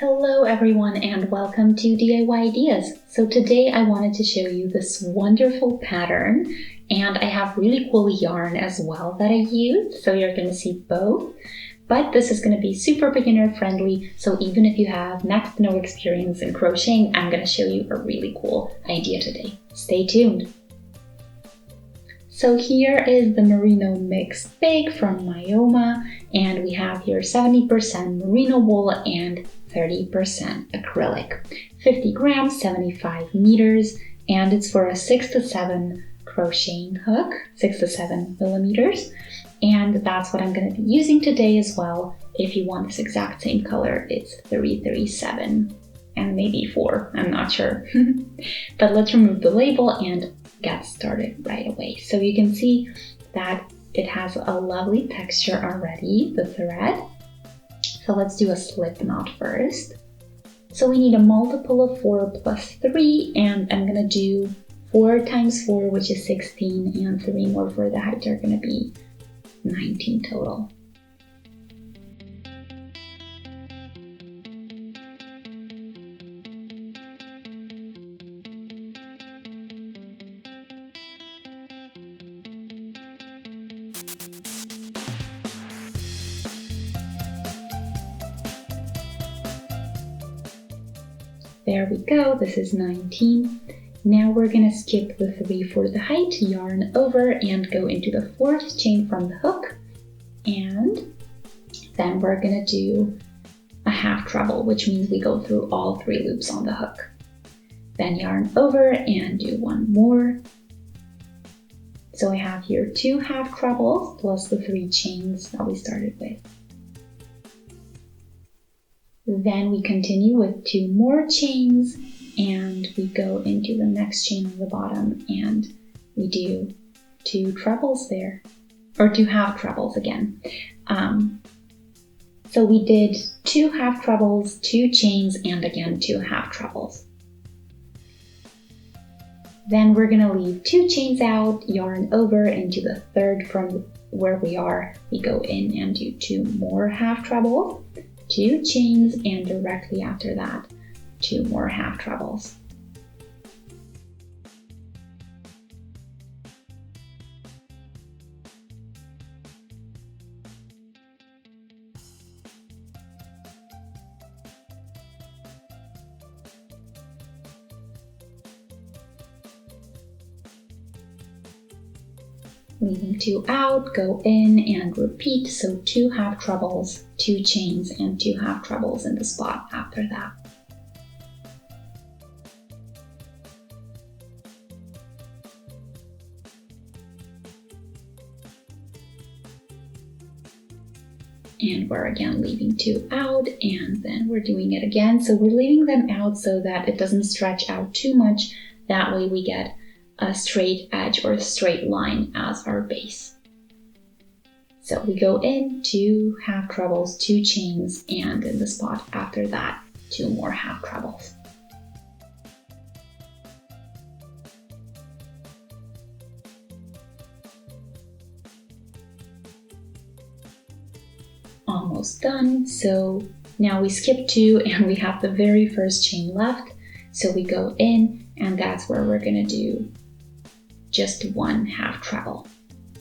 Hello everyone and welcome to DIY Ideas. So today I wanted to show you this wonderful pattern, and I have really cool yarn as well that I used, so you're going to see both. But this is going to be super beginner friendly, so even if you have next to no experience in crocheting, I'm going to show you a really cool idea today. Stay tuned! So here is the merino mix big from Myoma, and we have here 70% merino wool and 30% acrylic. 50 grams, 75 meters, and it's for a 6 to 7 crocheting hook, 6 to 7 millimeters. And that's what I'm going to be using today as well. If you want this exact same color, it's 337 and maybe 4, I'm not sure. But let's remove the label and get started right away. So you can see that it has a lovely texture already, the thread. So let's do a slip knot first. So we need a multiple of 4 plus 3, and I'm gonna do 4 times 4, which is 16, and 3 more for the height are gonna be 19 total. There we go, this is 19. Now we're gonna skip the 3 for the height, yarn over and go into the 4th chain from the hook. And then we're gonna do a half treble, which means we go through all 3 loops on the hook. Then yarn over and do 1 more. So I have here 2 half trebles plus the 3 chains that we started with. Then we continue with 2 more chains and we go into the next chain on the bottom and we do 2 trebles there, or 2 half trebles again. So we did 2 half trebles, 2 chains, and again 2 half trebles. Then we're gonna leave 2 chains out, yarn over into the 3rd from where we are. We go in and do 2 more half trebles, 2 chains, and directly after that, 2 more half trebles. Leaving 2 out, go in and repeat, so 2 half trebles, 2 chains, and 2 half trebles in the spot after that. And we're again leaving 2 out, and then we're doing it again. So we're leaving them out so that it doesn't stretch out too much. That way we get a straight edge or a straight line as our base. So we go in 2 half trebles, 2 chains, and in the spot after that, 2 more half trebles. Almost done. So now we skip 2 and we have the very first chain left. So we go in and that's where we're gonna do just 1 half treble.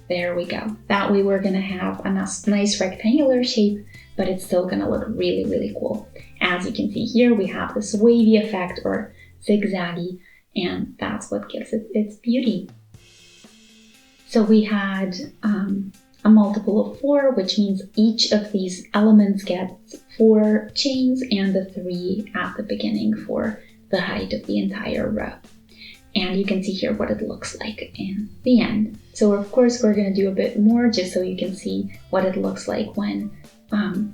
There we go. That way we're gonna have a nice rectangular shape, but it's still gonna look really, really cool. As you can see here, we have this wavy effect or zigzaggy, and that's what gives it its beauty. So we had a multiple of 4, which means each of these elements gets 4 chains and the 3 at the beginning for the height of the entire row. And you can see here what it looks like in the end. So of course we're going to do a bit more just so you can see what it looks like when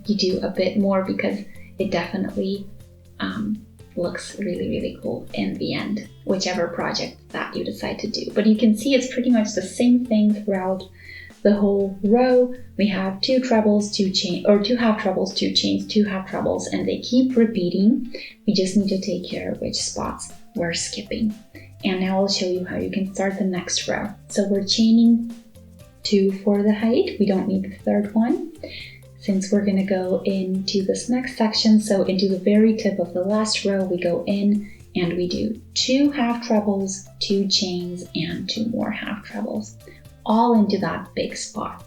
you do a bit more, because it definitely looks really, really cool in the end, whichever project that you decide to do. But you can see it's pretty much the same thing throughout the whole row. We have 2 trebles, 2 chains, or 2 half trebles, 2 chains, 2 half trebles, and they keep repeating. We just need to take care of which spots we're skipping. And now I'll show you how you can start the next row. So we're chaining 2 for the height. We don't need the 3rd one. since we're gonna go into this next section, so into the very tip of the last row, we go in and we do 2 half trebles, 2 chains, and 2 more half trebles, all into that big spot.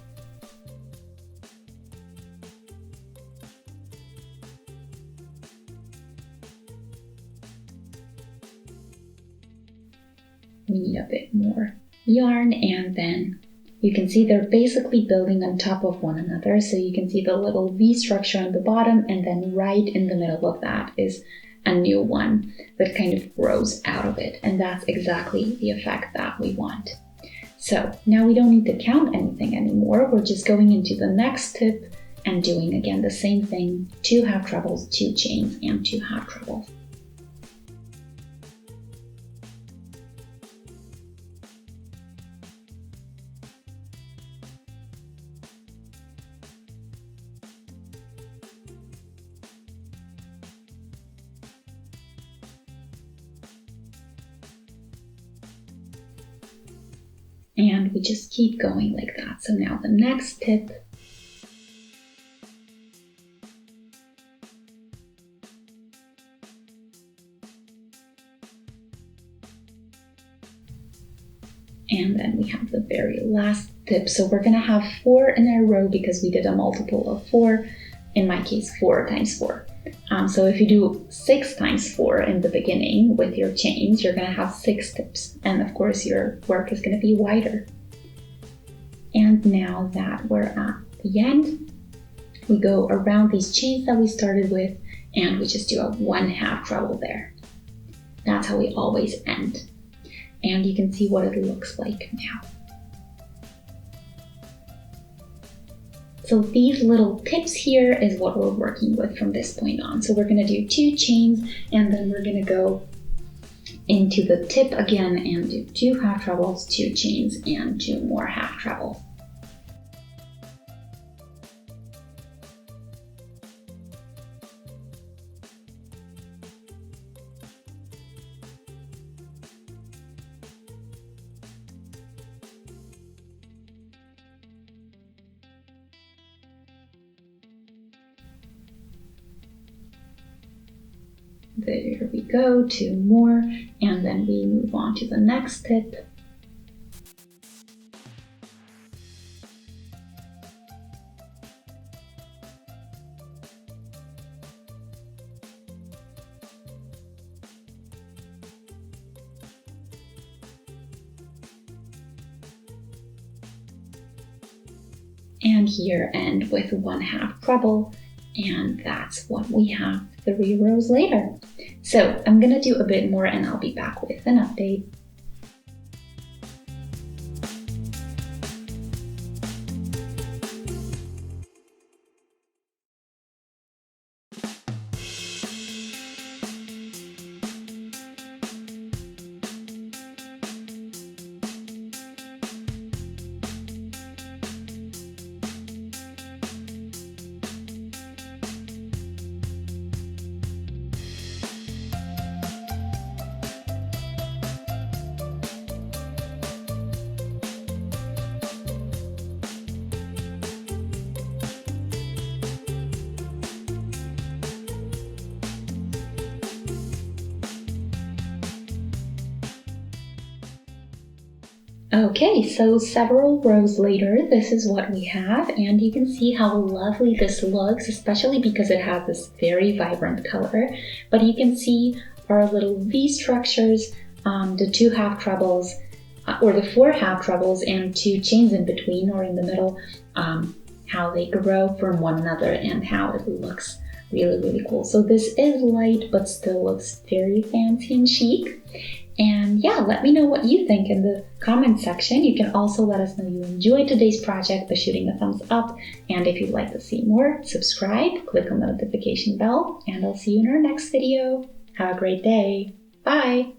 We need a bit more yarn, and then you can see they're basically building on top of one another. So you can see the little V structure on the bottom, and then right in the middle of that is a new one that kind of grows out of it. And that's exactly the effect that we want. So now we don't need to count anything anymore. We're just going into the next tip and doing again the same thing, 2 half trebles, 2 chains, and 2 half trebles. And we just keep going like that. So now the next tip, and then we have the very last tip. So we're gonna have 4 in a row because we did a multiple of 4, in my case 4 times 4. So if you do 6 times 4 in the beginning with your chains, you're gonna have 6 tips. And of course your work is gonna be wider. And now that we're at the end, we go around these chains that we started with, and we just do a 1 half treble there. That's how we always end. And you can see what it looks like now. So these little tips here is what we're working with from this point on. So we're gonna do 2 chains, and then we're gonna go into the tip again and do 2 half trebles, 2 chains, and 2 more half trebles. There we go, 2 more, and then we move on to the next tip. And here end with 1 half treble, and that's what we have 3 rows later. So I'm gonna do a bit more and I'll be back with an update. Okay, so several rows later, this is what we have, and you can see how lovely this looks, especially because it has this very vibrant color. But you can see our little V structures, the 2 half trebles, or the 4 half trebles and 2 chains in between or in the middle, how they grow from one another and how it looks really, really cool. So this is light, but still looks very fancy and chic. And yeah, let me know what you think in the comment section. You can also let us know you enjoyed today's project by shooting a thumbs up. And if you'd like to see more, subscribe, click on the notification bell, and I'll see you in our next video. Have a great day. Bye!